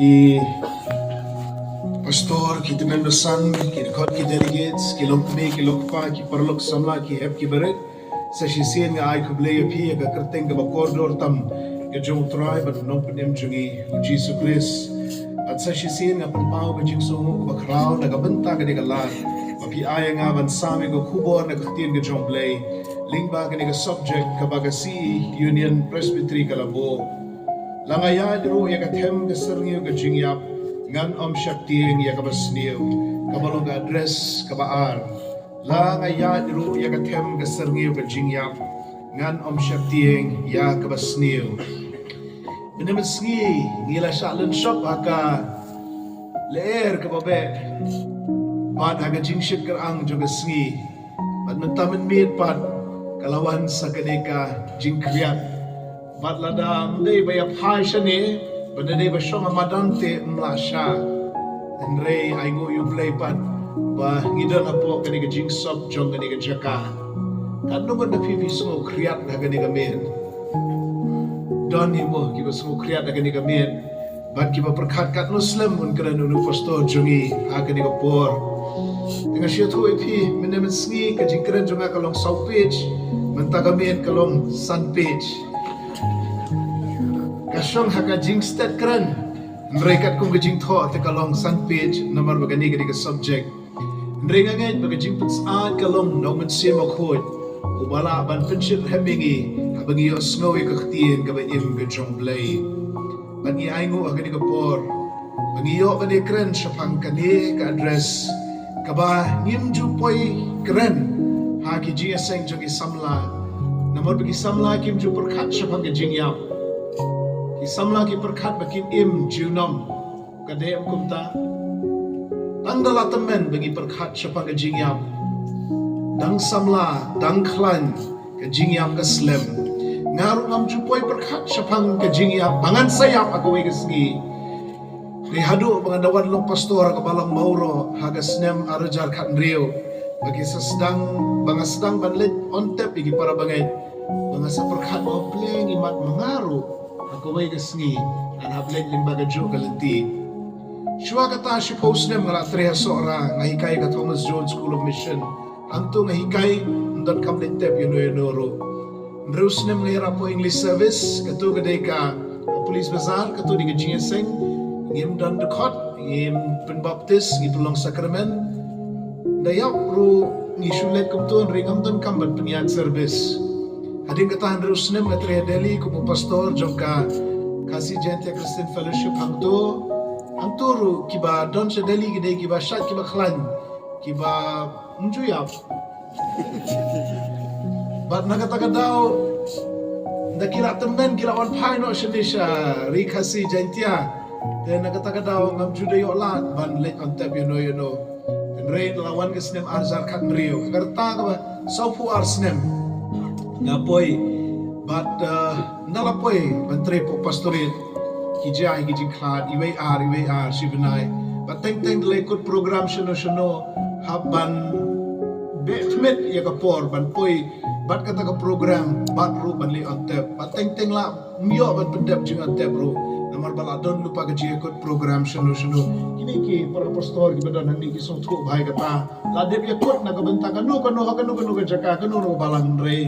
i pastor, kita membersan, kita khot, kita delegates, ki lokme, ki lokpa, ki parlok samla, ki hep, ki beret, sa shisien nga ay kublaya pi, aga kerteng ka bakordor tam, ka jong try, but nong penem jungi, Jesus Christ, at sa shisien nga pampaw ka jing sungo, ka bakraw, nagabenta ka di kalar, mapi aya nga bansami ko kubor, nagkatien ka jong blay, lingba ka ni ka subject, ka bagasi, Union Presbytery kalabo, langayad ro ya kathem ka serngyo ka jingyap ngan om shakting ya kabasniyo kabalong ka address kabaar langayad ro ya kathem ka serngyo ka jingyap ngan om shakting ya kabasniyo benemeski ngila shalun shop aka leer kababe pad haga jingshit karang juga sngi pad mentamen mit pad kalawan sa kaneka jingkriat Bat ladang day bayap hai shani, benda day basyong amadante mlasha. Enrei aingo yu play pat ba ngidang apo kani ka jingsop jong kani ka jaka. Kadno ba na pipi sungo kriat na kani ka men. Don mo kiba sungo kriat na kani ka men. Bat kiba perkat kat Muslim un kerana nu pastor jongi ha kani ka por. Dengan siya tu ipi menemen sngi ka jingkran jonga kalong south page, mentagamen kalong sun page. Kasyong haka jingstat keren mereka kung gajing tho te kalong sun page namar bagani gadi ka subject nrenga ngait bagajing putsaat kalong nauman siya makhod ubala ban penshit hemingi habangi yo snowy kakhtien ka ba im gajong blay bangi aingo agadi ka por bangi yo kani keren syapang kani ka address ka ba ngimju poy keren haki jia seng jogi samla namar bagi samla kimju perkat syapang gajing yap Isamla ki perkat bakin im junam kadem kumta tangdala temen bagi perkat syapang ke jingyam dang samla dang klan ke jingyam ke slem ngaru ngam jupoi perkat syapang ke jingyam bangan sayap aku we kesgi rihadu bangandawan long pastor ke balang mauro haga snem arajar kat nrio bagi sesedang bangasdang banlet on tap bagi para bangai bangasa perkat mau pleng imat mengaru Kawai kasngi an hablen limbaga jo kalenti shwa kata shi post nem ngala treha sora ngahikai ka Thomas Jones School of Mission angto ngahikai ndot kamlet tep ro ndrus nem ngira po English service kato gadai ka police bazar kato di ginseng ngim dan dekot ngim pen baptis ngitulong sakramen dayap ru ngishulet kumton ringam don kambat penyiat service Hading katahan terus nem ngatreha Delhi kupo pastor jongka kasih Gentia Christian Fellowship angto ru kiba don sa Delhi gede kiba shat kiba khlan kiba mjuyap bat nakataga daw nakira temen kira on paino shendisha ri kasih Gentia dan nakataga daw ngam judayo lat ban let on tap you know rain lawan kesnem arzar kat rio karta ka sofu arsnem Napoy, but nalapoy bantre po pastorit kijay kijing klad iway ar sibenay but teng lekut program shano haban betmet ya kapor ban poy bat kata ka program bat ru ban li antep but teng la mio ban pendep jing antep ru namar baladon lupa ka ji ikut program shano kini ki para pastor ki badan handi ki song thu bhai kata ladep ya kut na ka benta kanu ka jaka kanu ro balang re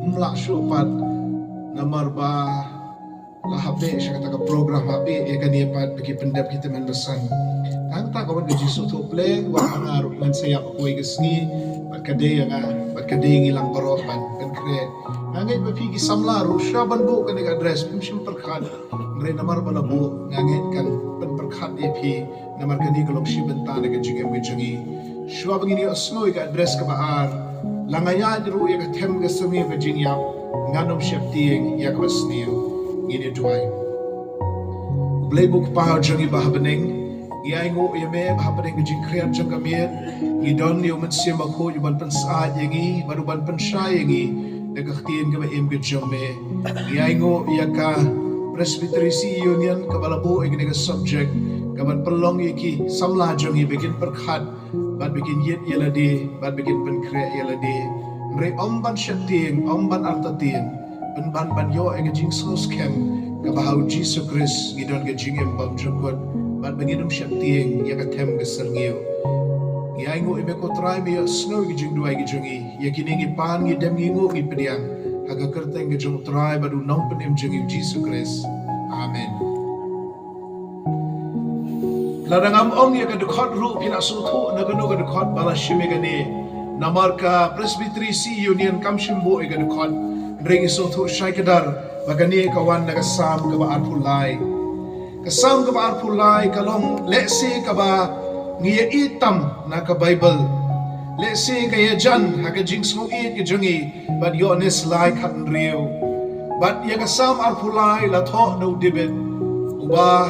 Mlak syupat namar ba lahabe siya kata ka program habi ya kani pat bagi pendap kita menbesan kang ta kawan gaji sutu pleng wa pangaruh man sayap aku igasngi bat kade yang bat kade ngilang baro ban kan kre ngangit ba pigi samla rusya ban bu kan address pimsim perkhat ngre namar bala bu ngangit kan ban perkhat ep namar kani kalok si benta na gajing jangi shwa bangini asno ka address ka baar langaya jru ya kathem ga sami Virginia nganom shapting ya kwasniyo ngini duai playbook pa jangi bahabening ngiaingo yame bahabening jing kriat jang kamien ngidon yo mat sima ko yuban pensa yangi baruban pensa yangi nagahtien ga em ga jome ngiaingo ya ka Presbytery Union ka balabo igni ga subject kaban pelong iki samla jangi begin perkhat bat bikin yet yalade bat bikin penkre yalade re omban shating omban artatin ban yo ega jing sos kem ka bahau Jesus Christ ngidon ga jing em bam jokot Bat banginum siap tieng ya katem keserngeu. Ya ingo ime ko try me snow gijung duai gijungi. Ya kini ngi pan ngi dem ngi ngo ngi pediang. Haga kerteng gijung try badu nong penim jungi Jesus Christ. Amen. Ladangam ong ya kadukot ru pina sultho na gano kadukot bala shimegane. Namarka Presbytery C Union Kamshimbo e kadukot. Ringi sultho shaikadar bagani kawan nagasam kaba arpulai. Kasam kaba arpulai kalong lesi kaba ngiya itam na ka Bible. Lesi kaya jan haka jingsmo it kajungi but yones lai katan riyo. But ya kasam arpulai latho no dibit. Uba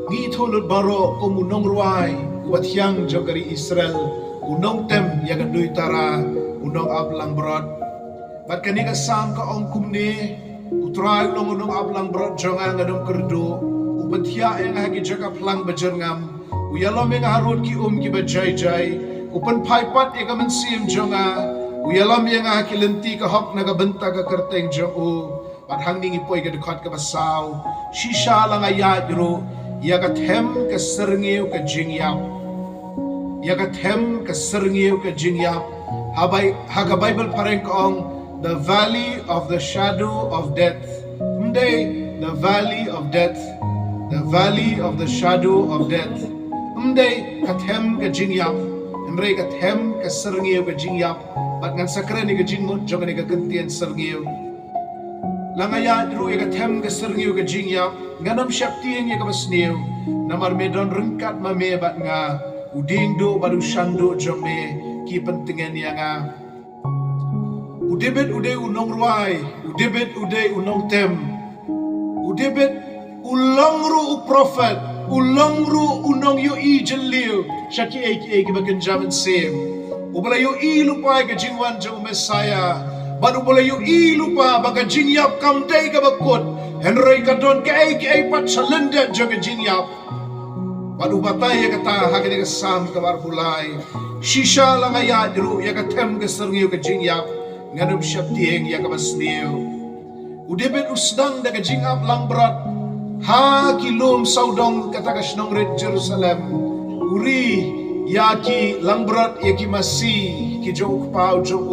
ngi tholut baro kumunong ruai ubat yang jogari Israel unong tem ya kadui tara unong ablang brod. But kani kasam ka ong kumne utray unong ablang brod jonga ngadong kerdo ubat ya yang hagi jaga plang bajengam. Uyalom yang harut ki ki bajai jai upan paipat yang mensim jonga uyalom yang haki lenti ka hok naga benta ka kerteng jongu pat hang ningi poi ka dekat ka basaw shisha lang ayat ro ya ka them ka serngeu ka jingyap ya ka them ka serngeu ka jingyap habai haga Bible pareng kong the valley of the shadow of death the valley of death, the valley of the shadow of death. Kathem ka jingyap, Mre kathem ka serngeu ka jingyap, bat ngan sakre ni ka jingut jong ni ka gentian serngeu. Langaya dru ya kathem ka serngeu ka jingyap, nganam syaptieng ya ka basneu, namar medon rengkat mame bat nga uding do baru shando jong me ki pentingan ya nga. Udebet uday unong ruai, udebet uday unong tem, udebet ulang ru prophet. Ulang ru unong yo I jeliu syaki eki bagan jaman sem ubala yo I lupa ka jingwan jong Messiah badu bola yo I lupa baga jingyap kam day ka bakot henry ka don ka eki pat salenda jong jingyap badu batay ka ta hagani ka sam ka barpulai shisha lang aya dru ya ka tem ka serngeu ka jingyap nganum syap tieng ya ka basneu udebet usdang da ka jingyap lang berat ha kilom saudong kata kasnong red Jerusalem uri yaki langbrat yaki masi ki jok pau jok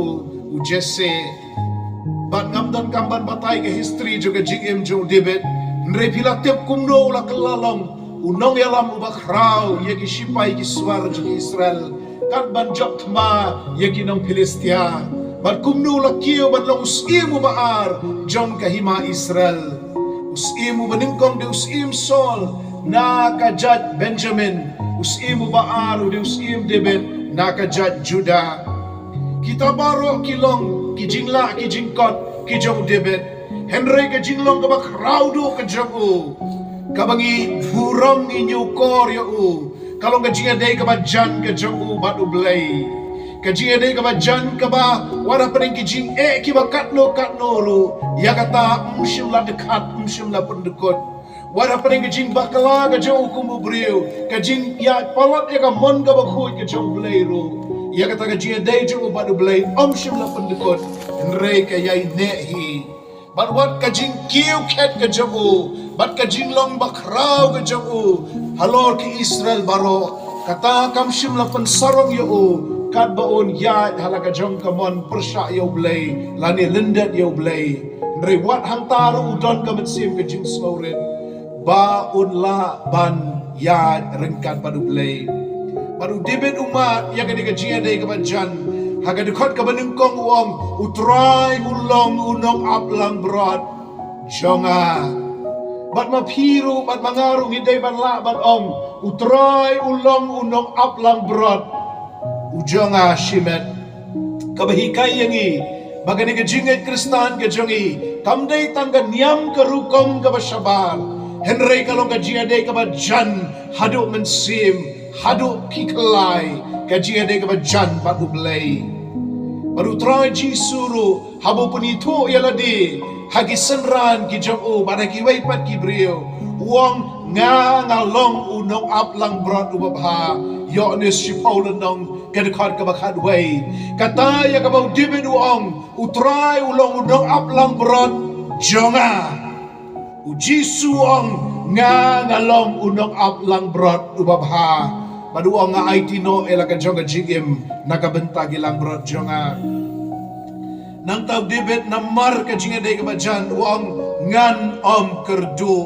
u jesse bat ngamdan kamban batay ke history juga jingem jo debet nre pilatep kumno la kelalong unong yalam ubak rau yaki shipai ki suar jok Israel kat ban jok tma yaki nong Filistia bat kumno la kiyo bat long usim ubaar jom kahima Israel usim ubaningkong de usim Saul na kajat Benjamin usim ubaar de usim David na kajat Judah kita baro kilong kijingla kijingkot kijong David Henry kijinglong kabak raudo kajago kabangi burong inyo koryo kalong kajinga day kabajan kajago batu belay kajinga day kabajan kaba wala pa rin kijing kiba katno ru ya kata mshimla dekat mshimla pendekot wala pa rin kijing bakala kajago kumubriyo kajing ya palat ya kamon kabakhoy kajong belay ru ya kata kajinga day jo batu belay mshimla pendekot nre kayay nehi batwat kajing kiw ket kajago bat kajing long bakraw kajago halor ki Israel baro kata kamshimla pensarong yo kat baon ya halaga jong kamon persya yo blay lani lendet yo blay rewat hantaru udon kamen sim ke jing smaurin baon la ban ya rengkat padu blay padu debet umat yang kadi kajia day kabanjan haga dekot kabanengkong uong utray ulong unong aplang brod jonga bat mapiru bat mangarung hiday ban la ban ong utray ulong unong aplang brod ujonga shimet kabahikay yangi bagani kajinget kristan kajongi kamday tangga niyam karukom kabasyabar henry kalong kajingaday kabajan hadu mensim hadu kikalay kajingaday kabajan pagublay baru try jisuru habu punito yaladi hagi senran kijong baraki waipat kibriyo uang nga ngalong unong aplang brod ubabha yonis shipaulan nong kadakad kabakad way kataya kabaw dibid uong utray ulong unong aplang brod jonga ujisu ang ngalom unong ablang brot ubabha baduang nga aitino ela ka jonga jigim nakabenta gilang brot jonga nang taw debet na mar ka jinga day kabajan uang ngan kerdu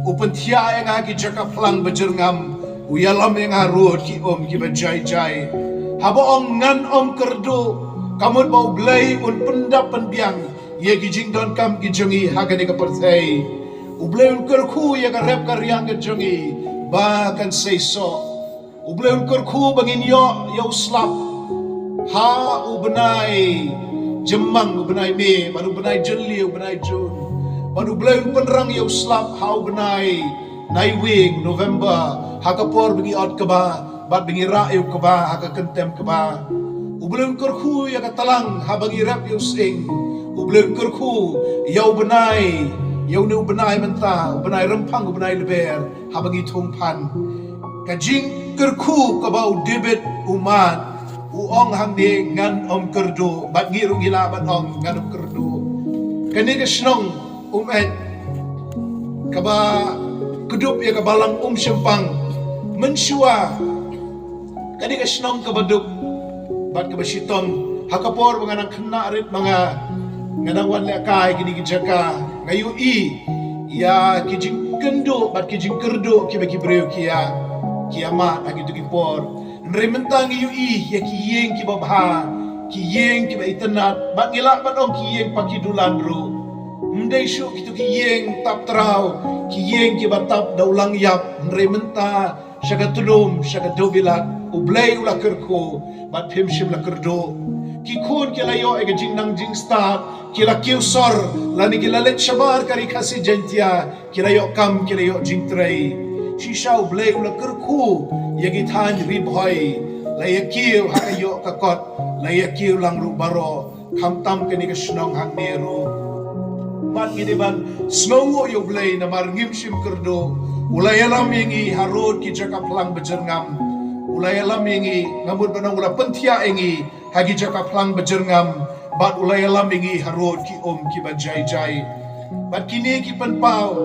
upentia yang aki jaka plang bajerngam uyalam yang harut ki ki bajai jai haboong ngan kerdu kamut bau blay un pendap penbiang ye gijing don kam gijongi hagani ka perthai ubleun kerku ya ka rep karyang gijongi ba kan say so ubleun kerku bangin yo slap ha ubenai jemang ubenai me baru benai jeli ubenai jun baru ubleun penerang yo slap ha ubenai nai wing November hakapor bagi out ka ba bat bagi ra yo ka ba haka kentem ka ba ubleun kerku ya ka talang ha bagi rep yo sing ubleun kerku yau benai yau ne benai menta benai rempang benai leber ha bagi tungpan kajing kerku ka bau debet umat uong hang ni ngan kerdu bat ngirung gila bat ong ngan kerdu kani ka snong umet ka ba kedup ya ka balang sempang mensua kani ka snong ka badup bat ka basitong hakapor mga nang kena rit mga ngadangwan le kai gini gijaka ngayu ya kijing kendo bat kijing kerdo ki bagi breu kia kiamat agi tu kipor nrementang yu ya kiyeng ki babha kiyeng ki ba itanat bat ngila bat ong kiyeng pakidulan ro mdai shu kitu kiyeng tap trau kiyeng ki batap daulang yap nrementa syaga tulum syaga dobilat ublay ula kerko bat phimshim la kerdo kikun kila yo ega jingnang jing start kila kiusor lani kila let shabar kari kasi jentia kila yo kam kila yo jing tray shisha ublay ula kerku yagi than ribhoy la yakiu haka yo kakot la yakiu lang rubaro kamtam kani ka shnong hang neru mat gidiban snongo yo blay na marngim shim kerdo ulayalam yengi harut ki jaka plang bejerngam ulayalam yengi ngamut banang ula pentia yengi hagi jaka plang bejerngam bat ulayalam yengi harut ki ki bajai jai bat kini ki penpau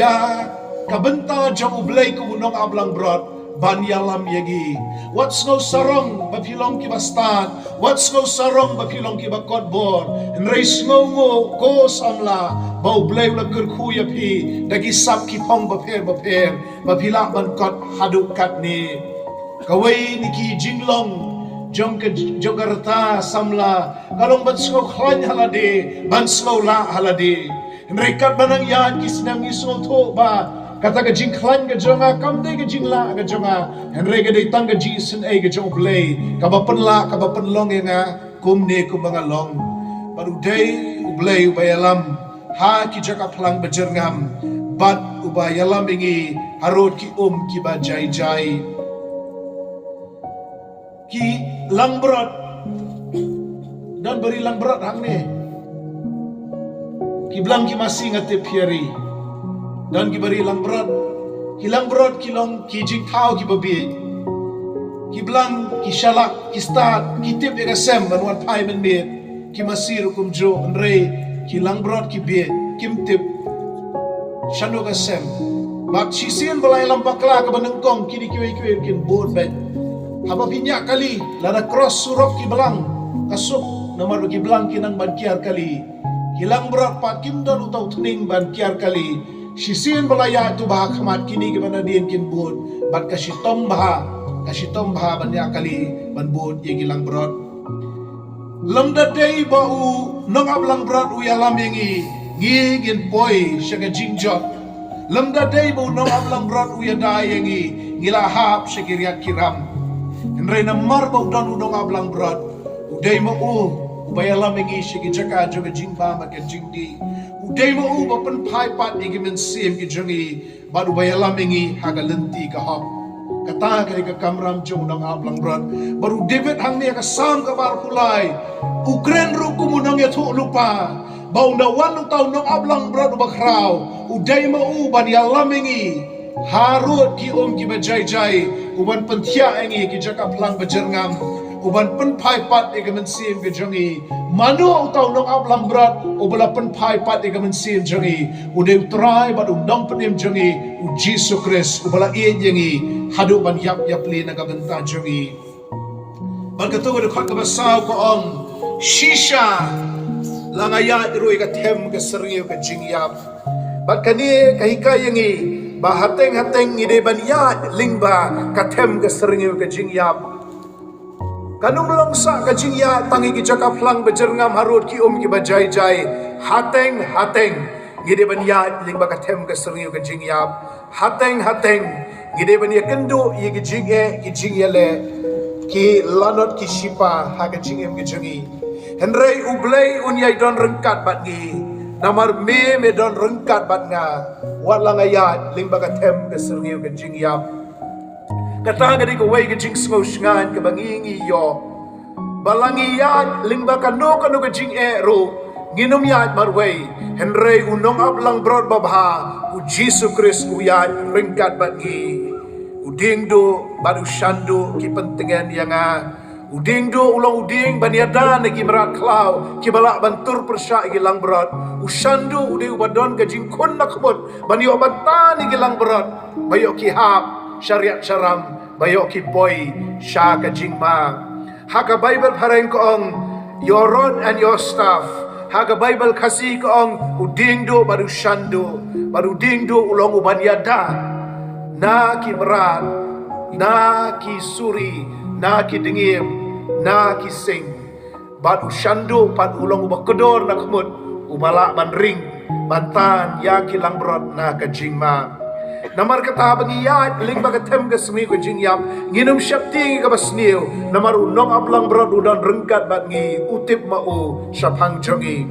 ya kabenta jauh blay ku unong ablang brot ban yalam yegi what's no sarong bapilong ki bastan what's no sarong bapilong ki bakot bor nreis ngo ko samla bau blay la kerku ya pi dagi sap ki pong baper bapila ban kot haduk kat ni kawai niki jinglong jongkarta samla kalong ban sko khlan halade ban sko la halade nrekat banang yan kisnang isol tho ba kata ka jing khlan ka jonga kam de ka jing la ka jonga henre ka de tang ka jisen ai ka jong play ka ba penlong nga kum ne kum banga long baru day ublay ubayalam ha ki jaka plang bejerngam bat ubayalam ingi harut ki ki ba jai jai ki langbrot dan beri langbrot hang ne ki blang ki masih ngate piari dan ki beri langbrot kilong ki jing thau ki babi ki blang ki shalak ki start ki tip ega sem banwan pai men me ki masir kum jo nre ki langbrot ki be kim tip shanu ga sem bak chisin balai lampakla ka banengkong kini ki kin board bet haba pinya kali lada cross surok ki belang kasuk nomor ki belang kinang ban kiar kali kilang berat pakim dan utau tuning ban kiar kali sisin balaya tu bahak khamat kini ke bana dien kin bud bat kasitom baha banyak kali ban bud ye kilang berat lamda dei bau nong ablang berat uyalam yengi ngin boy syaga jingjot lamda dei bau nong ablang berat uyada yengi ngila hap syakiriat kiram Nrena marbau dan udong ablang berat udai mau ubayalam yengi syagi jaka joga jingba makan jingdi udai mau bapen pai pat yengi mensim ki jongi bad ubayalam yengi haga lenti ka hop kata kali ka kamram jong udong ablang berat baru David hang ni ka sam ka bar kulai Ukraine ru kumunang ya tu lupa bau na wan tau nong ablang berat ubakrau udai mau ban yalam yengi harut ki ki bajai jai uban pentia engi ki jaka plang bejerngam uban penpai pat igaman sim ke jangi manu utau nong ablang berat ubala penpai pat igaman sim jangi ude utrai bat undang penim jangi u Jesu Kris ubala ie jangi hadu ban yap li nagabenta jangi ban katugo de khot kabasaw ko ong shisha langaya iroi ka them ka seringiu ka jingyap bat kani kahika yangi ba hateng ide ban ya lingba ka them ka seringiu ka jingyap kanung longsa ka jingya tangi ki jakap lang bejerngam harut ki ki bajai jai hateng gide ban ya lingba ka them ka seringiu ka jingyap hateng gide ban ya kendo ye ki jingye le ki lanot ki shipa ha ka jingem ki jangi henrei ublei unyai don rengkat bat ngi namar me don rengkat bat nga wat langaya lingba ka them ka seringiu ka jingyap kata gadi ko way gajing sngan ka bangingi yo balangi yat lingba kano ka jing ero nginom yat marway henrei unong ablang brod babha u Jesu Kris u yat ringkat bangi uding do baru shandu ki pentingan yanga uding do ulang uding baniada nagi merat klau ki balak bantur persya gilang brod ushandu ude ubadon gajing kun nakbot bani obatan gilang brod bayo ki hap syariat syaram bayok ki boy sya ka jingma haka Bible pareng ko ong your rod and your staff haka Bible kasih ko ong uding do baru shandu baru ding do ulong ubanyada na ki merat na ki suri na ki dengim na ki sing baru shandu pat ulong ubakedor na kemut ubala ban ring bantan ya ki langbrot na ka jingma namar kata bangiyat ling bagatem ka semi ko jingyap nginum syapti ka basniu namar unong ablang brod udan rengkat bat ngi utip mau syapang jongi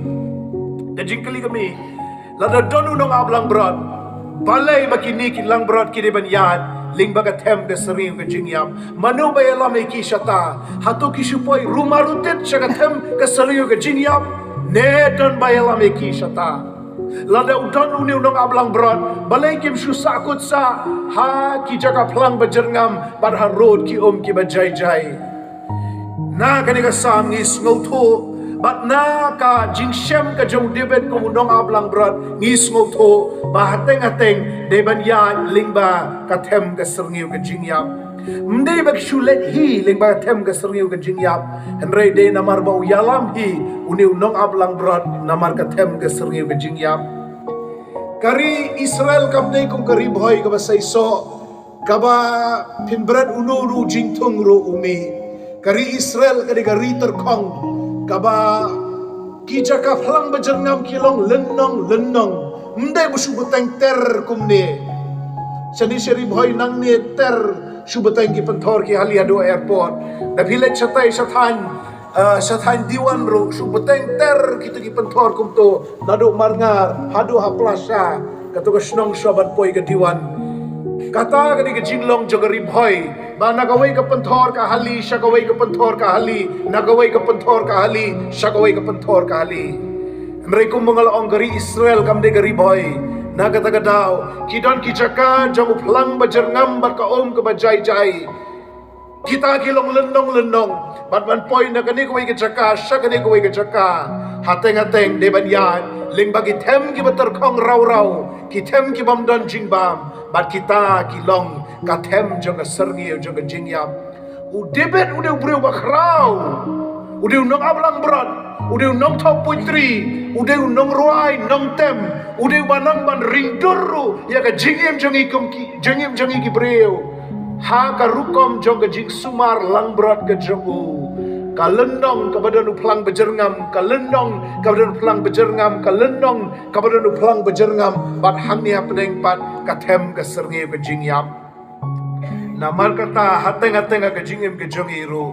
kajing kali kami lada don unong ablang brod balai makini ki lang brod ki banyat ling bagatem ka semi ko jingyap manu bayala me ki syata hatu ki supoi rumah rutit syagatem ka semi ko jingyap ne don bayala me ki syata lada udan uni unong ablang brod balai kim susah akut sa ha ki jaga plang bajerngam barha road ki ki bajai jai na kani ka sam ngis ngauto bat na ka jingshem ka jong debet ko unong ablang brod ngis ngauto ba hateng deban ya lingba ka them ka serngiu ka jingyap mdei bak shulet hi lingba ka them ka serngiu ka jingyap henrei de namar bau yalam hi uni unong ablang brod namar ka them ka serngiu ka jingyap kari Israel kapne kung kari boy kaba sayso kaba pinbred unu jingtung ro umi kari Israel kari terkong kaba kija ka phlang bajangam kilong lenong mdai busubuteng ter kumne sani seri boy nang ne ter subuteng ki penthor ki haliado airport da village satai sathan diwan ro subuteng ter kita ki penthor kumto nado marngar hadu haplasha kato ka snong sobat poi ka diwan kata ka di jinglong jogari bhoi ba nagawai ka penthor ka hali shagawai ka penthor ka hali nagawai ka penthor ka hali shagawai ka penthor ka hali mereka mengalong gari Israel kam de gari bhoi nagata gadao kidon ki jaka jong plang bajerngam bar ka ka bajai jai kita kilong lenong batman poin na kani ko ke jaka sha kani ko ke jaka hateng deban yan ling bagi them ki batar khong raw ki them ki bam don jingbam bat kita kilong ka them jong ka sergi jong ka jingyap u debet u de breu bakrau u de nong ablang brad u de nong top putri u de nong ruai nong tem u de banang ban ring duru ya ka jingyam jongi ki breu ha ka rukom jong ka jing sumar lang brad ka jongu kalendong kabadan uplang bejerngam kalendong kabadan uplang bejerngam kalendong kabadan uplang bejerngam bat hangni apneng pat kathem ka sernge ka jingyap namar kata hateng ka jingem ka jongiru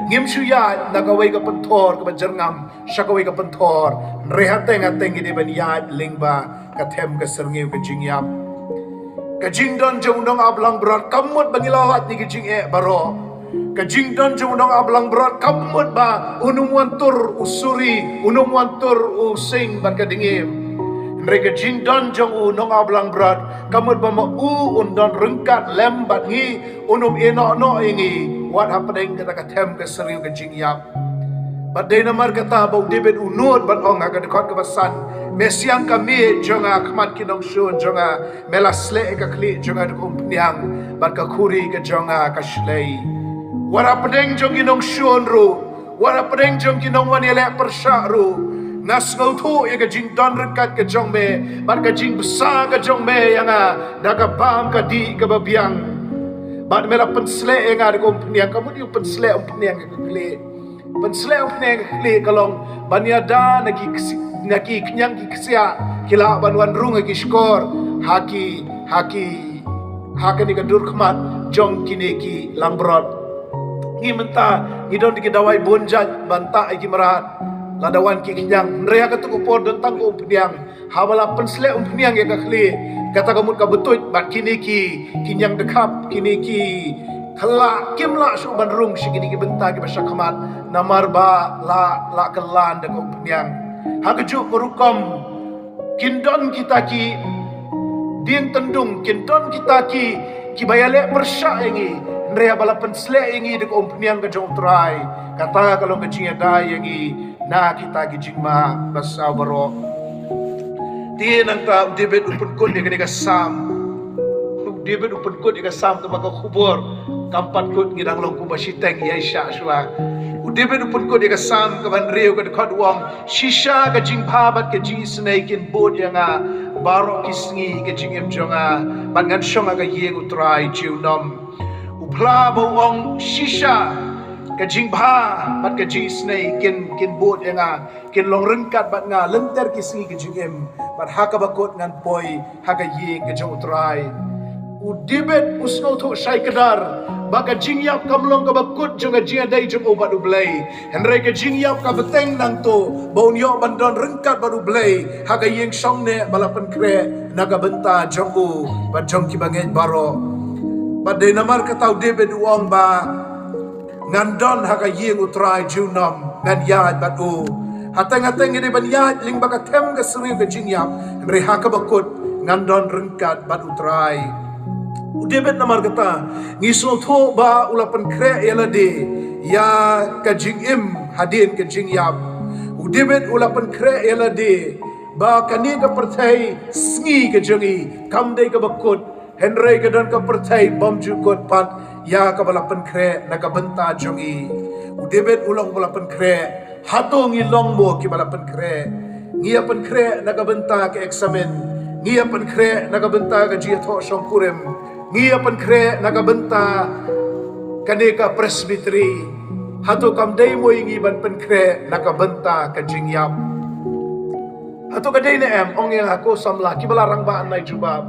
ngim suya nagawai ka penthor ka bejerngam syakawai ka penthor rehateng ide ban yat lingba kathem ka sernge ka jingyap kajing don jong ablang berat kamut bangilalat ni kajing baro kajing don jong ablang berat kamut ba unum wantur usuri unum wantur using ban kadingim mereka jing don jong ablang berat kamut ba ma undon rengkat lem bat ngi unum eno no ingi what happening kata katem ke seriu ke jingyap. But day namar kata bau David unut ban ong agak dekat ke pasan. Mesiang kami jonga khamat kinong shun jonga melasle ka kli jonga duk umpiang ban ka khuri ke jonga ka shlei. What happening jong kinong shun ru. What happening jong kinong wanile persya ru. Ngas ngau tu ya ka jing don rekat ke jong me ban ka jing besar ke jong me yang daga bam ka di ka babiang. Ban mela pensle nga duk umpiang kamu di pensle umpiang ka kli. Pensle umpiang ka kli kalong banyada naki kenyang ki kesia kila banwan rung ki skor haki ni kadur khmat jong kini ki lambrot ngi menta ngi don ki dawai bonjat banta ki merat ladawan ki kenyang rea ka tu por don tang umpiang hawala pensle umpiang ya kakli kata kamu ka betut bat kini ki kenyang dekap kini ki kala kimla su banrung sigini ki benta ki basak khmat namar ba la kelan de umpiang hakajuk merukom kindon kita ki ding tendung kindon kita ki bayale persya ingi nrea bala pensle ingi de kompniang ke jong trai kata kalau ke jinga dai ingi na kita ki jingma basau baro ti nang ta David upun kun de ka sam David upun kun de ka sam tu baka kubur kampat kun ngidang long ku basiteng ya isya sua David upun ko dia kasam ke ban reu ke dekat wang shisha ke jing pabat ke jing snake in boat yang barok kisngi ke jing em jonga ban ngan shonga ke yeng utrai jiu nom upla bo wang shisha ke jing ba bat ke jing snake kin boat yang kin long rengkat bat nga lenter kisngi ke jing em bat haka bakot ngan poi haka yeng ke jing utrai David usno tu syai kedar baka jingyap kamlong ka bakut jonga jinga dai jong obat ublay henry ka jingyap ka beteng nang to baun yo bandon rengkat baru blay haga yeng song ne balapan kre naga benta jong u ba jong ki bangen baro badai namar ka tau David uang ba ngandon haga yeng utrai junam ngan yad batu hateng-hateng ide ban yad ling baka tem ka seriu ka jingyap henry haka bakut ngandon rengkat batu utrai David namar kata ngisol tho ba ulapan kre yalade ya ka jingim hadin ka jingyap David ulapan kre yalade ba kani ka perthai sngi ka jongi kamdai ka bakut henry ka don ka perthai bamju kot pat ya ka balapan kre na ka benta jongi David ulang balapan kre hatong ilong mo ki balapan kre ngiapan kre na ka benta ka examen ngiapan kre na ka benta ka jiya tho shong kurem ngiapan kre nakabenta kaneka presbytery hato kamday mo ingi ban pen kre nakabenta ka jingyap hato kaday na ong yang ako samla kibalarang ba anay jubab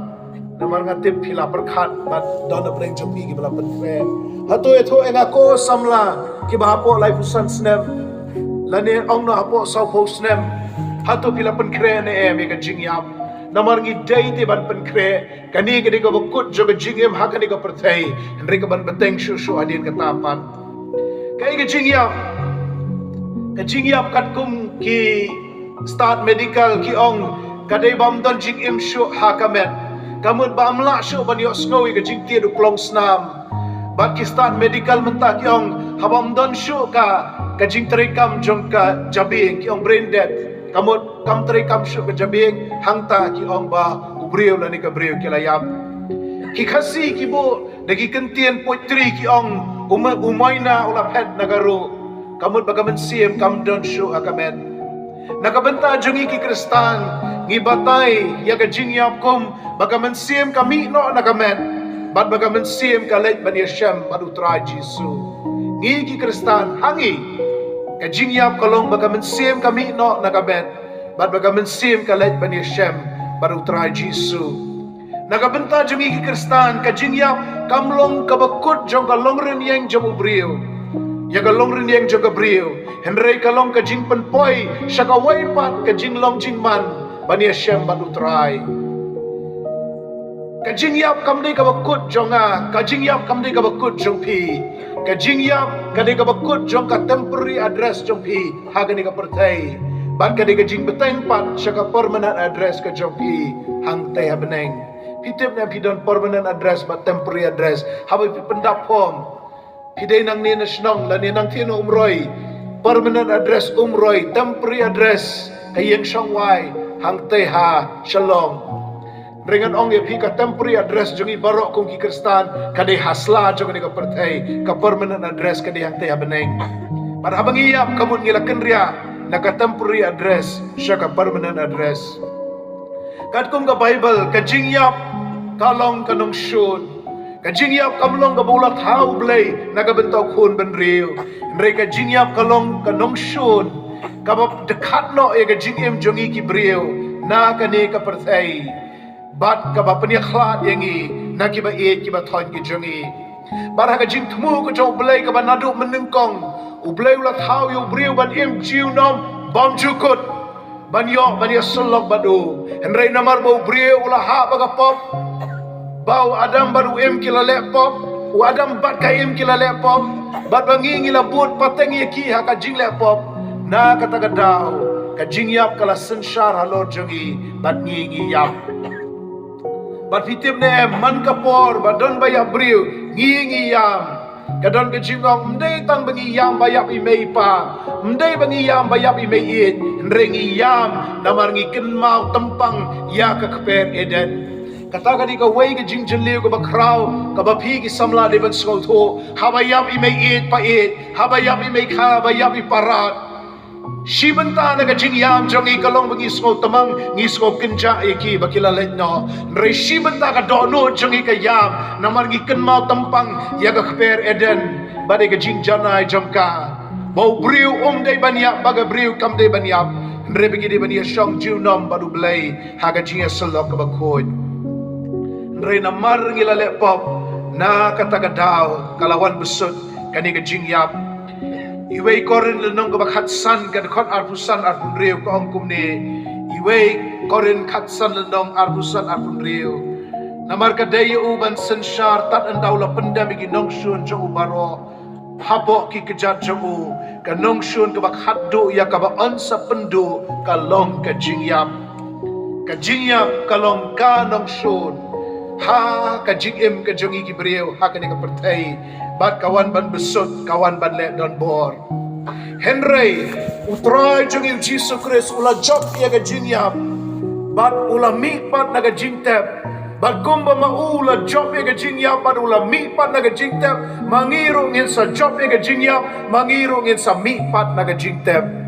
namar nga tip pila perkhat bat dona breng jopi kibala pen kre hato ito ang ako samla kibahapo life usan snem lani ong na hapo sa snem hato pila pen kre na ka jingyap namar ngi dai te ban pen kre kani ke ka bakut joga jingem ha kani ka perthai henry ka ban beteng shu adin ka tapan kai ka jingyap kat kum ki start medical ki ong kadai bam don jingem shu ha kamet kamut ba amla shu ban yo snowi ka jingti du klong snam bat ki start medical menta ki ong habam don shu ka jing kam jong ka jabi ki ong brain death kamut kam teri kam shu ke jabing hangta ki ong ba ubriu la ni ka briu ki layam ki khasi ki bo dagi kentien poitri ki ong umaina ula pet nagaru kamut bagamen siem kam don shu akamet nakabenta jungi ki kristan ngi batay ya ka jingyap kum bagamen siem kami no nakamet bat bagamen siem ka leit ban yasham padutrai jisu ngi ki kristan hangi ka jingyap kalong bagamen siem kami no nakabet bat bagamen siem ka leit ban yasham padutrai jisu nakabenta jungi ki kristan ka jingyap kamlong kabakut jong kalong ren yang jom ubriu ya kalong ren yang jong gabriu henry kalong ka jing penpoi syaka waipat ka jing long jing man ban yasham padutrai ka jingyap kamdei ka bakut jonga ka jingyap kamdei ka bakut jong pi ka jingyap kadei ka bakut jong ka temporary address jong pi hagani ka pertai ban kadei ka jing beteng pat syaka permanent address ka jong pi hang tei habeneng pitip na pidon permanent address ba temporary address habai pi pendap hom Hiday nang ni na sinong la ni nang tino umroy permanent address umroy temporary address kayeng sangway hang te ha shalom ringan ong ye ka temporary address jungi barok kung ki kristan kadai hasla jungi ka pertai ka permanent address kadai hang te ha beneng para habang iyap kamut ngilaken ria naka temporary address siya ka permanent address kat kung ka bible ka jingyap kalong kanong syun kajingyap kamlong kabulat hau blay nagabentaw kun benriu mereka jingyap kalong kanong syun kabab dekat no e kajingim jongi ki briu na kane ka perthai bat kabab peniaklat yangi na kiba e kiba thon ki jongi barha kajing tmu ko jo blay ka banadu menengkong u blay ulat hau yu briu ban im chiu nom bom jukut ban yo ban yasolok badu henrei namar bau briu ulah ha bagapop bau adam baru em kila laptop u adam bat ka em kila laptop bat bangi ngila bot pateng ye ki ha ka jing laptop na kata kadau ka jing yap kala senshar halor jongi bat ngi yap bat fitim ne man kapor bat don bayap briu ngi yam kadon ke jingong mdei tang bangi yam bayap i mei pa mdei bangi yam bayap i mei it nrengi yam namar ngi ken mau tempang ya ka kper eden kata kadi ka way ka jing liu ka bakraw ka bapi ki samla de ban skol tho habayap i may it pa it habayap i may kha habayap i parat shibanta na ka jing yam jong i kalong bangi skol tamang ngi skol kinja e ki bakila let no re shibanta ka do no jong i ka yam namar ngi ken mau tampang ya ka kper eden bade ka jing janai jamka bau briu dei banya baga briu kam dei banya re bigi de banya shong jiu nom badu blay ha ka jing salok ka bakhod Rena mar ngila lepop na katagadaw kalawan besut kani ka jingyap iway korin lenong ka bakhatsan kan kon arpusan arpun riu ka ongkum ni iway korin khatsan lenong arpusan arpun riu namar ka dayu uban senshar tat andaw la pendam igi nongshun jo ubaro habo ki kejat jo u ka nongshun ka bakhaddo ya ka ba onsa pendu kalong ka jingyap kalong ka nongshun ha ka jingim ka jongi ki brieu ha ka ni ka pertai bat kawan ban besut kawan ban le don bor henry utrai jongi Jesus Christ ula job ya ka jingyap bat ula mi pat na ka jingtep bat kumba ma ula job ya ka jingyap bat ula mi pat na ka jingtep mangiru ngin sa job ya ka jingyap mangiru ngin sa mi pat na ka jingtep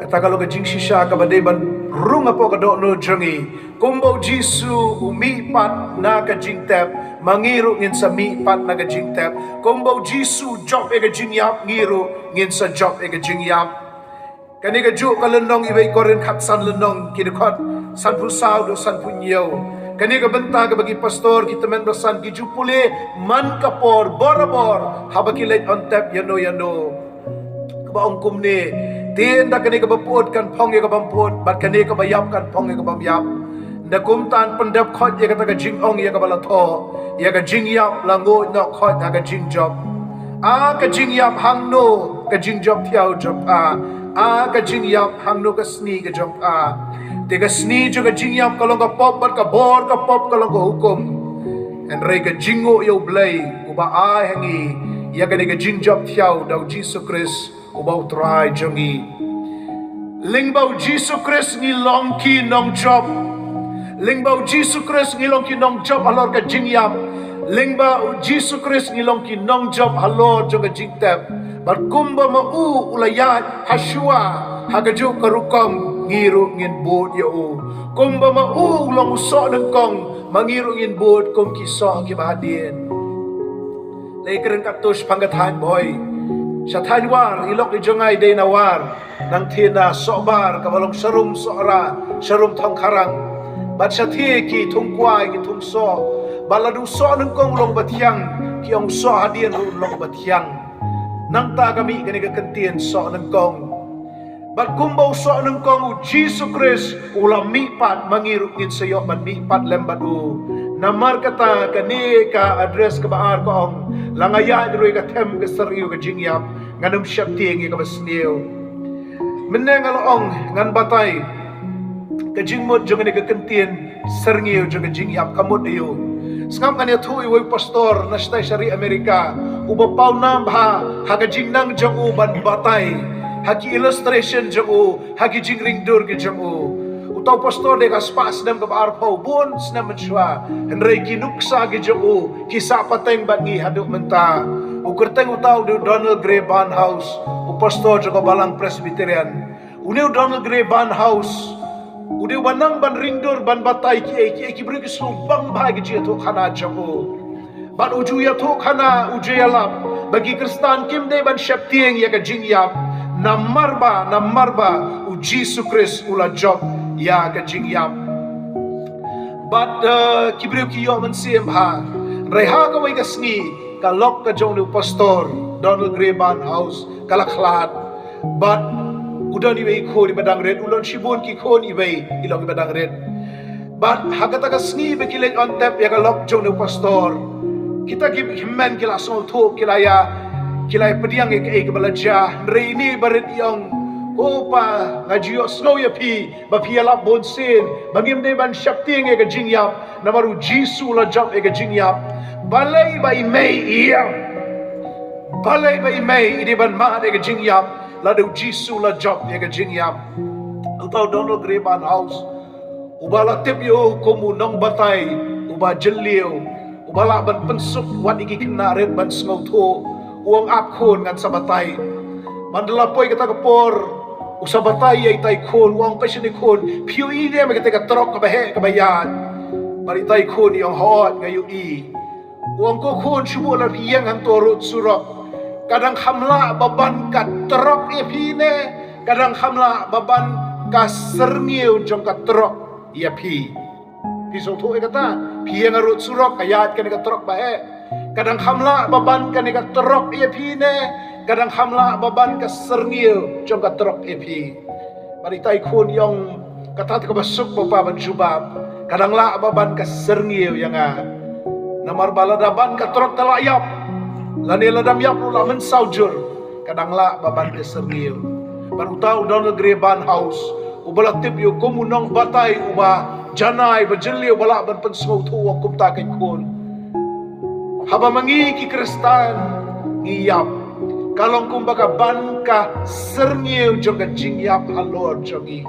kata kalau ka jing shisha ka badai ban rung apo ka do no jongi kumbo jisu umi pat na ka jingtep mangiru ngin sa mi pat na ka jingtep kumbo jisu job e ka jingyap ngiru ngin sa job e ka jingyap kani ka ju ka lenong ibay korin khatsan lenong kinukot san pusaw do san punyaw kani ka benta ka bagi pastor kita men basan ki ju pule man kapor borabor habakilay on tap yano kabaong kumni Tienda kani ka bapod kan pong ya ka bampod bat kani ka bayap kan pong ya ka bamyap na kumtan pendap khot ya ka ta ka jingong ya ka balatho ya ka jingyap lango no khot na ka jingjop a ka jingyap hangno ka jingjop thiau jop a ka jingyap hangno ka sni ka jop te ka sni jo ka jingyap kalong ka pop bat ka bor ka pop kalong ka hukum and re ka jingo yo blay uba a hangi ya ka ni ka jingjop thiau daw Jesus Christ ubau try jongi lingbau Jesus Christ ni longki nong job lingbau Jesus Christ ni longki nong job alor ka jingyap lingbau Jesus Christ ni longki nong job alor jonga jingtep bar kumba ma ulayat hashua hagaju karukom ngiru ngin bod ya kumba ma long uso nengkong mangiru ngin bod kong kiso kibadien lay keren katus panggathan boy sa tanwar ilok ni jongay day nawar nang tina sobar kabalong sarum soara sarum tongkarang bat sa ki tungkwai ki tungso baladu so nang kong long batyang ki ong so hadian long batyang nang ta kami kani ka kentien so nang kong bat kumbaw so nang kong Jesus Christ ulam mipat mangirugin sayo man mipat lembadu namar kata kani ka address ka baar ko ang langaya droy ka tem ka seriyo ka jingyap nganum syapti ngi ka basniyo meneng along ngan batay ka jingmot jong ni ka kentien serniyo jong ka jingyap kamot ayo Sangam kanya tu iway pastor na stay syari Amerika. Ubapaw nam ha hagajing nang jang u ban batay. Hagi illustration jang u hagi jing ringdur ge jang u. Utaw pastor de kaspas nam ka arpaw bun snam manswa. Henry kinuksa ge jang u kisa pateng bat ngi haduk menta. Ukurteng utaw de Donald Gray Barnhouse. U pastor jang balang Presbyterian. Uniu Donald Gray Barnhouse. Udah banang ban ringdur ban batai ki beri kesulbang bahagi dia tu khana jago. Ban uju ya tu khana uju ya lap. Bagi Kristen kim de ban syaptieng ya ka jingyap. Namarba uji sukris ula job ya ka jingyap. But ki beri ki yo man siem ha. Reha ka wai ka sngi ka lok ka jong ni pastor Donald Gray Barnhouse kalaklat. But udah ni wei ko di badang red ulon shibun ki ko ni wei ilong di badang red but hagata ka sngi be kileng on tap ya ka lok jong no pastor kita give himman kila sol thu kila pediang ke balaja reini barit yang opa ngajio slow ya pi ba pi ala bonsin bangim de ban shakting e ka jingyap namaru jisu la job e ka jingyap balai bai mei iya balai bai mei di ban ma de ka jingyap ladu jisu la job ya ka jingyap utau Donald Gray Barnhouse ubala tip yo komu nong batay uba jelio ubala ban pensuk wat iki kena red ban sngau tho uang ap khon ngan sabatay mandala poy kata kapor usabatay ay tay khon uang passion khon piu ide ma kata ka trok ka bahe ka bayan bari tay khon yung hot ngayu i uang ko khon subo la riyang hang torot surok kadang hamla baban ka trok ipine kadang hamla baban ka serniu jong ka trok ya pi piso thu kata pi yang arut surok kayat kan ka trok bae kadang hamla baban kan ka trok ipine kadang hamla baban ka serniu jong ka trok ipi bari tai khon yang kata ka basuk bapa ban jubab kadang la baban ka serniu yang namar baladaban ka trok talayap lani ladam yap lu la men saujur kadang la baban ke serniu baru tahu Donald Gray Barnhouse ubala tip yo komunong batay uba janai bajeli ubala ban pensau tu kum ta kai kun haba mangi ki Kristen ngiyap kalong kum baka ban ka serniu jong ka jingyap halor jongi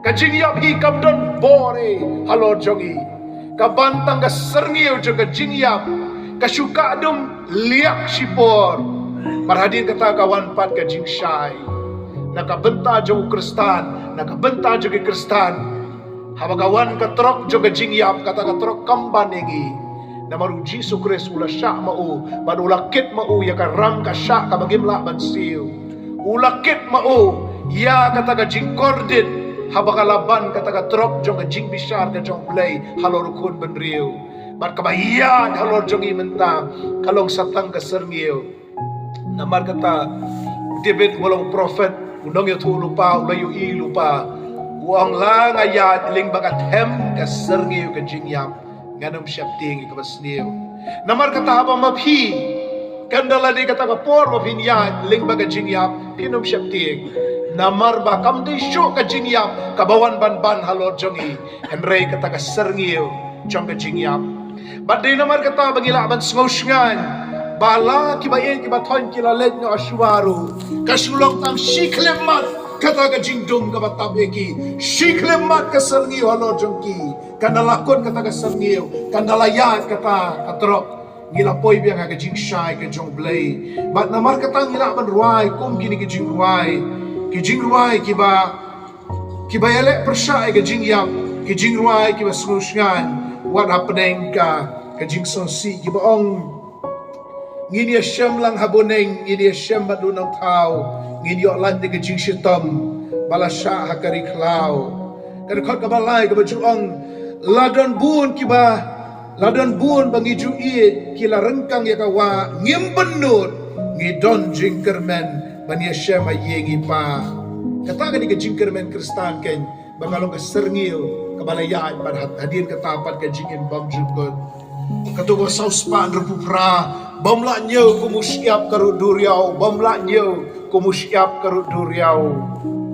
ka jingyap hi kabdon bore halor jongi ka bantang ka serniu jong ka jingyap kasuka dum liak sipor marhadin kata kawan pat ka jingshai nakabenta jo Kristen nakabenta jo Kristen habagawan ka trok jo ka jingyap kata ka trok kamban egi namaru Jesu Kristus ula syak mau badulakit mau ya ka ram ka syak ka bagimla bansiu ulakit mau ya kata ka jingkordit habagalaban kata ka trok jo ka jingbishar ka jong play halorukun benriu bar kabayan halor jongi menta kalong satang keserngio namar kata David walong prophet unong yo tu lupa ulayu i lupa uang lang ayat ling bakat hem keserngio ke jingyam nganam syapting ke basnio namar kata apa maphi kandala di kata kapor mapinya ling bakat jingyam pinum syapting namar ba kam di syo ke jingyam kabawan ban halor jongi henry kata keserngio jong ke jingyam badai namar kata bangila ban sngosngan bala kibayen kibaton kilalet no ashwaru kasulong tam shiklemat kata ka jingdum ka batabeki shiklemat ka serngio halor jongki kanalakon kata ka serngio kanalayat kata katrok ngilapoy biang ka jingshai ka jongblay bat namar kata ngila ban ruai kum kini ki jingruai kibayele persai ka jingyam ki jingruai kiba sngosngan what happening ka kajing sonsi gibaong ngini asyam lang haboneng ngini asyam badunang tao ngini oklan di kajing shitam balasya hakari klau kadakot kabalay kabajuang ladon bun bangi juit kila rengkang ya kawa ngimbenut ngidon jingkermen bani asyam ayengi pa kata ka di kajing kermen Kristen ken bangalong keserngil kabalayaan pada hadir ketapat kajingin bam jukut katugo sauspan rupupra bamla nyo kumusyap karut duriau bamla nyo kumusyap karut duriau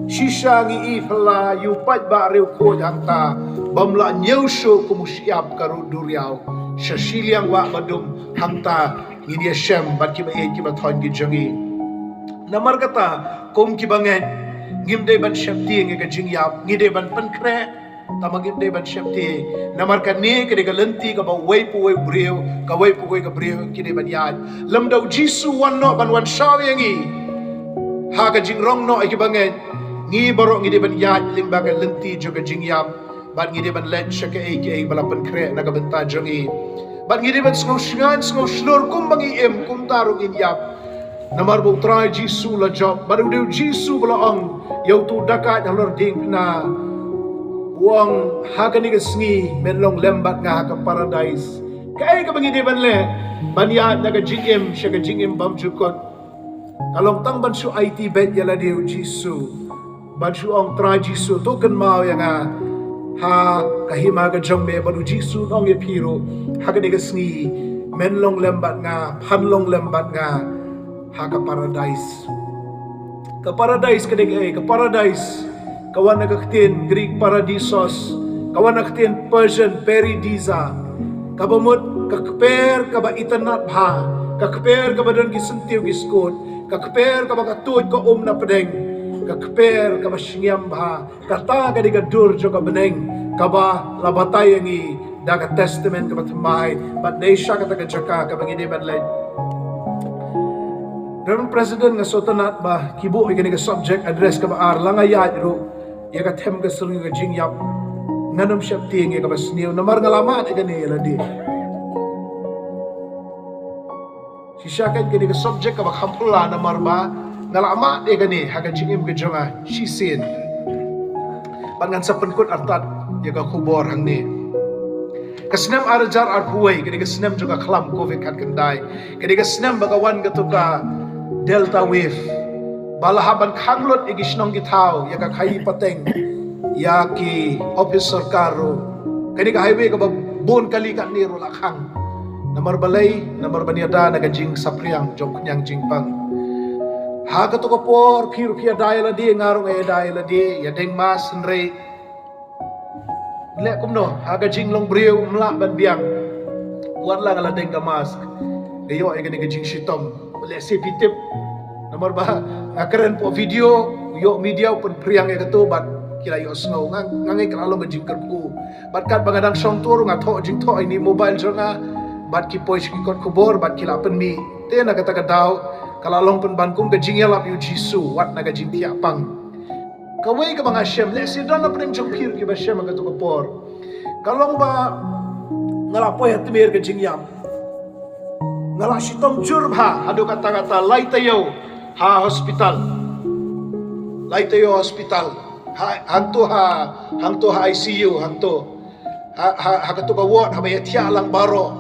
sisa ngi ifla yupat ba reu ko janta bamla nyo so kumusyap karut duriau shashiliang wa badum hangta ngini shem bat ki ba e ki ba thon ki jangi namar kata kom ki bangen ngimde ban shapti nge ka jingyap ngide ban pankre tamagim de ban shapti namar ka ne ke ga lenti ka ba wei pu wei breu ka wei pu wei ka breu ki de ban yad lamdau jisu wan no ban wan shawengi ha ka jingrong no ki bangen ngi baro ngide ban yad ling ba ka lenti jo ka jingyap ban ngide ban let shaka e ki bala pankre na ka benta jangi ban ngide ban sngo shngan sngo shlur kum bangi em kum tarung in yap namar bu try jisu la job baru de jisu bala ang yau tu dakat halor ding na wang hagani ka sngi menlong lembat nga ka paradise kay ka bangi de ban le banya naga jingem shaga jingem bam jukot kalong tang ban su IT bet yala de jisu ban su ang try jisu to kan mau yang ha kahima ka jombe baru jisu nong ye piro hagani ka sngi menlong lembat nga phanlong lembat nga ha ka paradise ka paradise kawan nakaktin Greek paradisos kawan nakaktin Persian paradisa kabamut kakper kaba itanat bha kakper kaba don gisentiu giskot kakper kaba katut ko na pedeng kakper kaba shingyam bha kata kadiga dur jo ka beneng kaba labatay yangi daga testament kaba thamai but they shaka taga jaka kaba ngide banlay Reverend President nga sotanat ba kibu ikani ka subject address ka ba ar langayat ro ya ka them ka sung ka jingyap nganam syapti nga ka basniw namar ngalamat ikani yala di sisyakan kani ka subject ka ba khampula namar ba ngalamat ikani haga jingim ka jonga shisin pangan sa penkut artat ya ka khubor hangni kasnem arjar arhuai kani kasnem juga khalam covid kat kendai kani kasnem bagawan gatuka Delta wave balahaban khanglot igisnong githau ya ka khai pateng ya ki office sarkaro kani ka highway ka bon kali ka ni ro lakhang namar balai namar baniada naga jing sapriang jong nyang jingpang ha ka to ko por khiru khia dai la di ngarong e dai la di ya deng mas nre le kumno ha ka jing long breu mla ban biang wan la ngala deng ka mas gayo e gani ka jing shitom le si pitip nomor ba ngakeren po video yo media pun priang e kato bat kila yo snow ngangai kalalo ga jingker ku bat kat bangadang song tur nga tho jing tho ini mobile jonga bat ki pois ki kot kubor bat kila pen mi te na kata kadaw kalalong pun ban kum ga jingyal ap yu jisu wat na ga jing tia pang kawai ka bang Hashem le si don na pen jong pir ki ba Hashem ga to por kalong ba ngalapoy hatmir ga jingyam ngala sitom jurba adu kata-kata lai tayo ha hospital hangto ha ICU hangto ha katu ka ward ha bay tia lang baro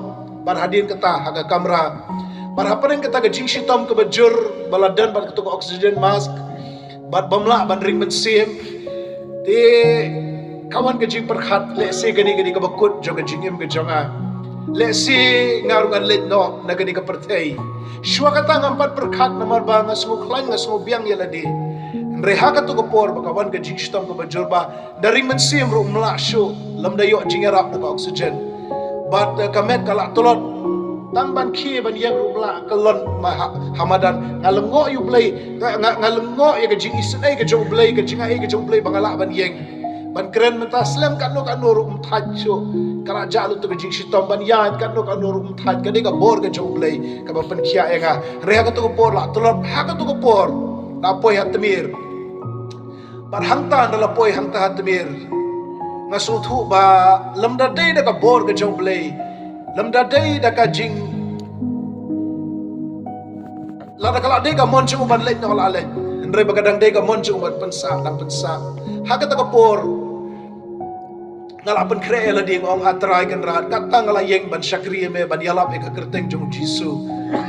bar hadin kata ha ka kamera bar haparin kata ka jing sitom ka bajur baladan bar katu ka oxygen mask bar bamla ban ring ban sim te kawan ka jing perkhat le se gani ka bakut jo ka jingim ka jonga lesi ngarungan let no nagani ka pertei shwa kata ngampat perkhat namar ba ngasmo khlang ngasmo biang yaladi reha ka to ko por bakawan ka jing stom ko bajurba daring mensim ro mla shu lamdayo jingarap ka oxygen but kamet kala tolot tamban khi ban yag ro mla kalon hamadan ngalengo yu play ngalengo ya ka jing isenai ka jo play ka jinga ai ka jo play bangala ban yeng ban keren menta slam kan no rum thacho kara jalu tu jing shitom ban yan kan no rum that ka ka bor ka joblay ka ba pen khia enga re ka to por la tolop ha ka to por la poi hatmir par hangta na la poi hangta hatmir ngasuthu ba lamda dei da ka bor ka joblay lamda dei da ka jing la da kala dei ka mon chung ban lek na la le andre bagadang dei ka mon chung ban pensa ha ka to por ngalapan kre la ding ong atrai kan rat katang ngala yeng ban shakri me ban yalap e ka kerteng jong jisu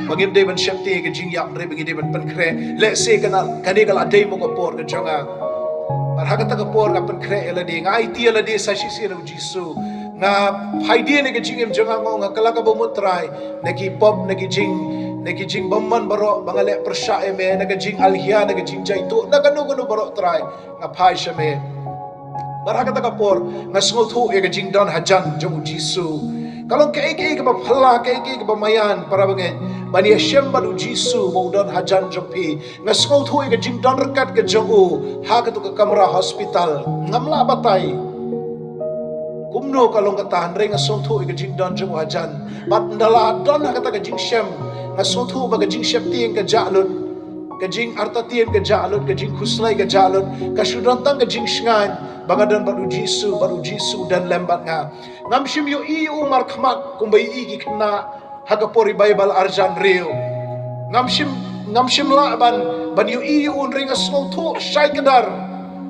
bangim de ban shakti ke jing yap re bagi de ban pan kre le se kana kani kala dei mo ko por ka jonga par hakata ka por ka pan kre la ding ai ti la de sa shi se ro jisu nga haidie ne ke jing em jonga ngo nga kala ka bo mutrai ne ki pop ne ki jing bamman baro bangale persha e me ne ke jing alhia ne ke jing jaitu na kanu baro trai nga phai shame Baraka taka por nga small thu e jing don hajan jong jisu Kalong kay ka pala kay ka mayan para bangin bani Hashem badu Jisu mau don hajan jompi ngasngau thui ka jing don rekat ka jongu ha ka tu ka kamera hospital ngamla batai kumno kalong katahan ring ngasong thui ka jing don jongu hajan bat ndala don ha kata ka jing shem ngasong thu ba ka jing shem tieng ka jalun ka jing artatien ka jalun ka jing kuslai ka jalun ka sudon tang ka jing shngan bangadan baru Jisu dan lembat nga ngamshim yo umar khmat kumbai gi khna hagapori Bible arjan reo ngamshim la ban yo un ringa snotho shai kadar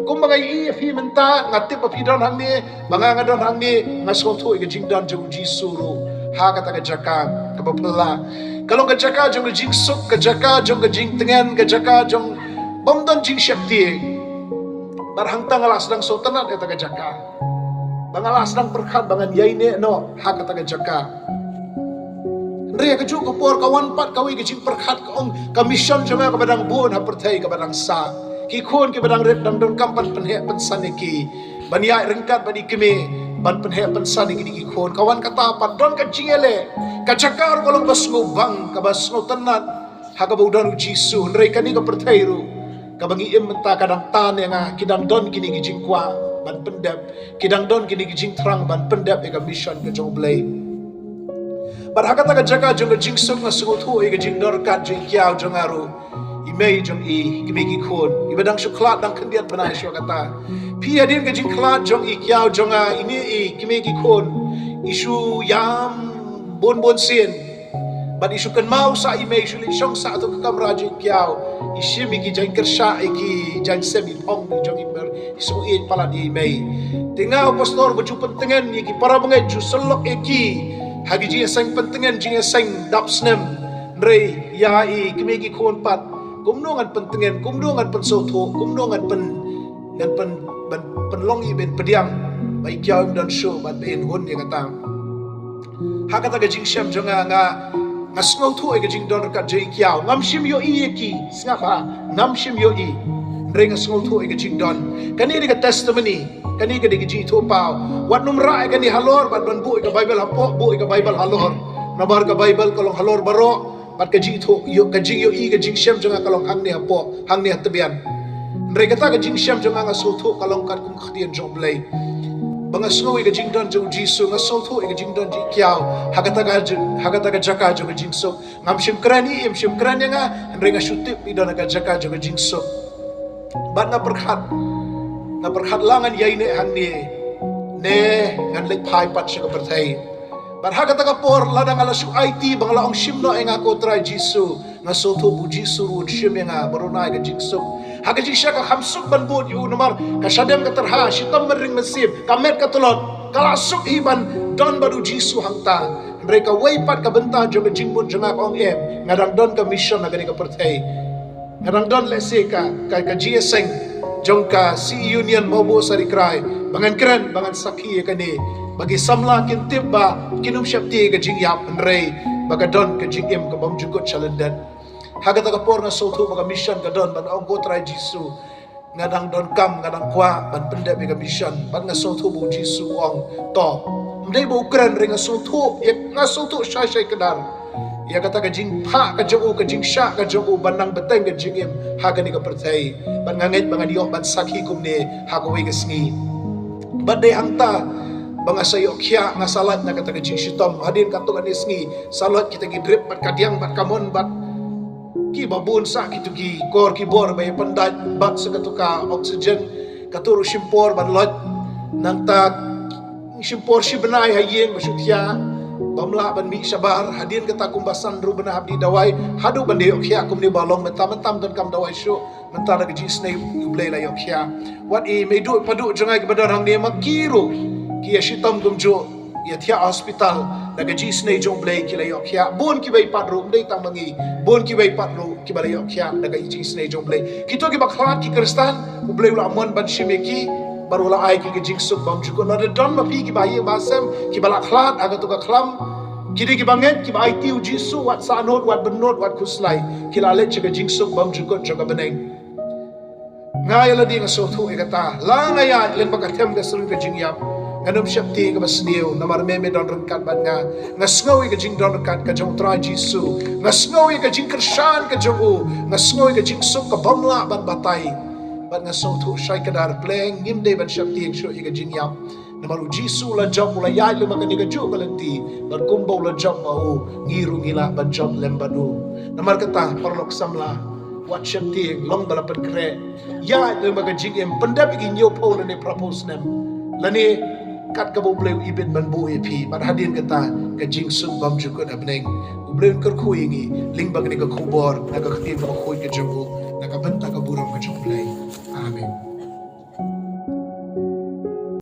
kumbangai fi menta ngatip pa pidon hangni banga ngadon hangni ngasotho ga jingdan jong Jisu ro ha kata ka jaka ka bapla kalau ka jaka jong jing suk ka jaka jong ka jing tengen ka jaka jong bomdon jing syapti barhang tangala sedang sultanat kata ka jaka bangala sedang perkhat bangan yaine no ha kata ka jaka Ria keju ko por kawan pat kawi kecing perkhat kaong kamisyon jama ka badang buon ha pertai ka badang sa ki khon ki badang ret dam don kampan penhe pensan ki bania rengkat bani keme ban penhe pensan ki ki khon kawan kata pat don ka jingele ka jakar kolong basngo bang ka basngo tenat ha ka baudan Jisu Ria kani ka pertai ru ka bangi im menta kadang tan yang kidang don kini ki jingkwa ban pendap kidang don kini ki jing terang ban pendap ka mission ka joblay Barhakata ka jaka jong jing sung na sungut hu ga jing dor kat jing kiao jong aru imei jong kibigi khon ibadang shuklat dang khendiat banai sho kata pi adin ga jing klat jong kiao jong ini kimegi khon isu yam bon sin bad isu kan mau sa imei shuli shong sa to ka kamra jing kiao ishimi ki jang kersha ki jang semi pong jong iber isu pala di imei tingau pastor baju pentengan ki para bangai ju selok eki hagi jing sang pentengan jing sang dapsnem rei ya kimegi khon pat kumno ngan pentengan kumno ngan pensotho kumno ngan pen long ben pediang bai kyau dan show bat ben hon ya kata ha kata ga jing sham jonga ngasngau thu ga jing don ka jing kyau ngamshim yo ki snapa ngamshim yo rei ngasngau thu ga jing don kani ga testimony kani ga jing thu pau wat numra kani halor bat ban bu ga Bible hapo bu ga Bible halor nabar ka Bible kolong halor baro pat ka jing thu yo ka jing yo ga jing sham jonga kolong hang ne hapo hang ne tabian rei kata ga jing sham jonga ngasul thu kolong kat kum khdian joblay banga snowy ga jing don jong Jisu nga so thu ga jing don ji kyao hagata ga jaka jong jing so ngam shim krani nga rei nga shutip idon ga jaka jong jing so bat nga perkhat langan yaine hang ne ngan lek phai pat shi ka perthai bat hagata ga por ladang ala su IT bangla ong shimno enga ko try Jisu nga so thu bu Jisu ru shim nga baruna ga jing so haga jing shaka khamsuk ban bot yu numar ka shadem ka terha shitam mering nasib kamet ka tulot kala suk hiban don baru Jisu hangta mereka waipat ka benta jo jing bot janga ong ngadang don ka mission na gani ka perthai ngadang don lese ka GSeng jong ka si union mobo sari krai bangan keren bangan sakhi ka ni bagi samla kin tibba kinum syapti ka jing yap rei baga don ka jing ka bam jugot chalandan hagata ka por nga sotu baga mission ka don ban ong go try Jisu ngadang don kam ngadang kwa ban pendep ka mission ban nga sotu bu Jisu ong to mdei bu kren ring nga sotu nga sotu shai kadar ya kata ka jing pha ka jing sha ka jogu banang beteng ka jing hagani ka perthai ban ngangit bangan yo ban sakhi kumne hagawi ka sngi badai hangta banga sayo kya nga salat na kata ka jing shitom hadin ka to ka sngi salat kita gi drip bat kadiang bat kamon bat ki babun sa kitu ki kor ki bor bay pandat bat sa katuka oxygen katuro shimpor ban lot nang ta shimpor shi benai hayeng basutya bamla ban mi sabar hadin kata kumbasan ru bena habdi dawai hadu ban de okya kumni balong mentam dan kam dawai shu mentar ga ji snai ublay la yokya wat medu padu jangai ke badar hang ne makiru ki shitam gumjo ya thia hospital daga ji snai jong blay ki la yokya bon ki bai pat ru dei tamangi bon ki bai pat ru ki bala yokya daga ji snai jong blay kito ki bakhat ki kristan ublay la amon ban shimeki barulah ai ki jing suk bam juko na don ma pi ki bayi basem ki bala khlat aga tu ka khlam kidi ki banget ki bai ti Jisu wat sanot wat benot wat kuslai ki la le chega jing suk bam juko jaga beneng ngaya la di nga so thu e kata la ngaya len ba ka them ga sru ka jing yap Anum syapti ka basniu namar meme don rengkat bat nga sngowi ka jing don rengkat ka jong tra Jisu nga sngowi ka jing kershan ka jong nga sngowi ka jing suk ka bamla ban batai bat nga so thu shai ka dar pleng ngim de ban syapti shu ka jing yap namar Jisu la job la yai lu makani ka ju kalanti bat kumbo la job mau ngiru ngila ban job lembadu namar kata parlok samla wat syapti long balapan kre ya lu maka jing em pendap gi nyopo ne propose nem lani kat ka boleh ibin ban bu epi bar hadin kata ka jing suk bam jukut abneng ublen ker khu ingi ling bang ni ka khubor na ka khatin ka khoi ka jumbu na ka banta ka buram ka jumlai